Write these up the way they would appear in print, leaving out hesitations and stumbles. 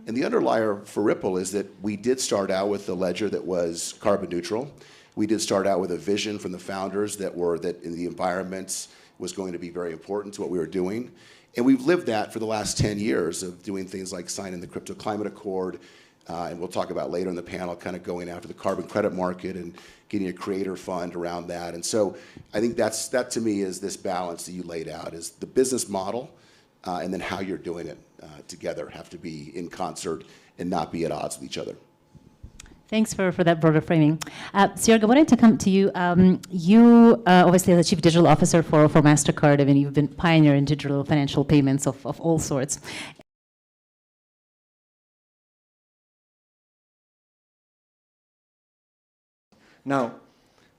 And the underlier for Ripple is that we did start out with a ledger that was carbon neutral. We did start out with a vision from the founders that in the environment was going to be very important to what we were doing. And we've lived that for the last 10 years of doing things like signing the Crypto Climate Accord, and we'll talk about later in the panel, kind of going after the carbon credit market and getting a creator fund around that. And so I think that to me is this balance that you laid out, is the business model and then how you're doing it together have to be in concert and not be at odds with each other. Thanks for that broader framing. Sjörg, I wanted to come to you. You obviously are the Chief Digital Officer for Mastercard. I mean, you've been pioneer in digital financial payments of all sorts. Now,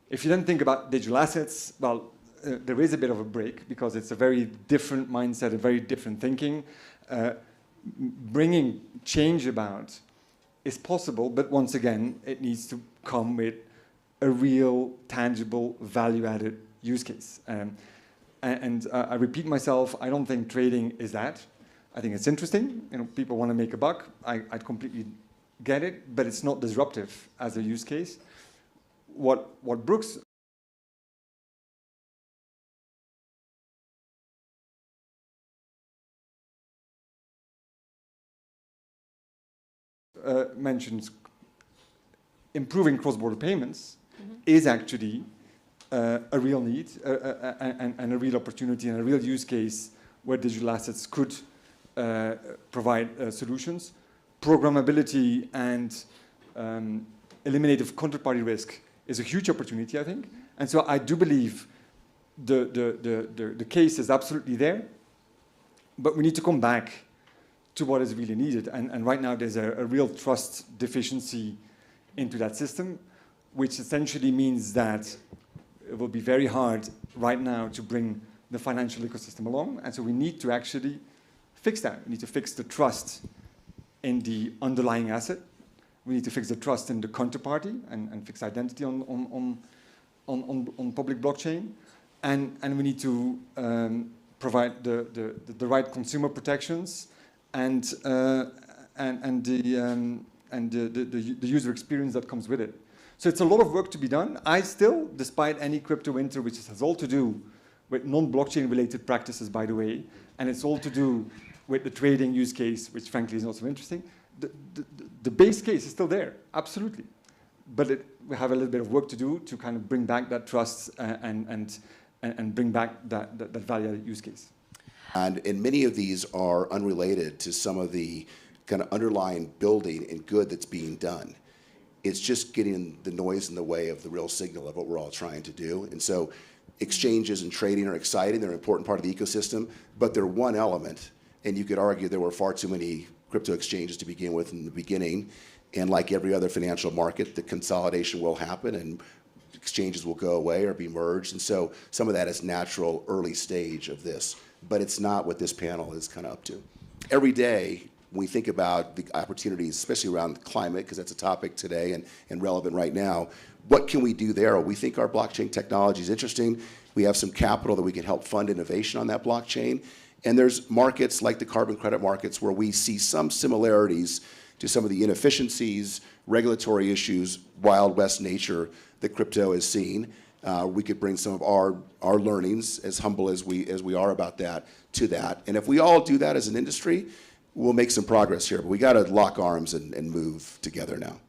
if you then think about digital assets, well, there is a bit of a break because it's a very different mindset, a very different thinking. Bringing change about is possible, but once again, it needs to come with a real, tangible, value-added use case. I repeat myself, I don't think trading is that. I think it's interesting. You know, people want to make a buck. I completely get it, but it's not disruptive as a use case. What Brooks mentions, improving cross-border payments is actually a real need and a real opportunity and a real use case where digital assets could provide solutions. Programmability and eliminative counterparty risk is a huge opportunity, I think. And so I do believe the case is absolutely there, but we need to come back to what is really needed. And right now there's a real trust deficiency into that system, which essentially means that it will be very hard right now to bring the financial ecosystem along. And so we need to actually fix that. We need to fix the trust in the underlying asset. We need to fix the trust in the counterparty and fix identity on public blockchain. And we need to provide the right consumer protections and the user experience that comes with it. So it's a lot of work to be done. I still, despite any crypto winter, which has all to do with non-blockchain related practices, by the way, and it's all to do with the trading use case, which frankly is not so interesting, the base case is still there, absolutely. But we have a little bit of work to do to kind of bring back that trust and bring back that value-added use case. And many of these are unrelated to some of the kind of underlying building and good that's being done. It's just getting the noise in the way of the real signal of what we're all trying to do. And so exchanges and trading are exciting. They're an important part of the ecosystem, but they're one element. And you could argue there were far too many crypto exchanges to begin with in the beginning. And like every other financial market, the consolidation will happen and exchanges will go away or be merged. And so some of that is natural early stage of this, but it's not what this panel is kind of up to. Every day, when we think about the opportunities, especially around climate, because that's a topic today and relevant right now, what can we do there? We think our blockchain technology is interesting. We have some capital that we can help fund innovation on that blockchain. And there's markets like the carbon credit markets where we see some similarities to some of the inefficiencies, regulatory issues, Wild West nature that crypto is seeing. We could bring some of our learnings, as humble as we are about that, to that. And if we all do that as an industry, we'll make some progress here. But we got to lock arms and move together now.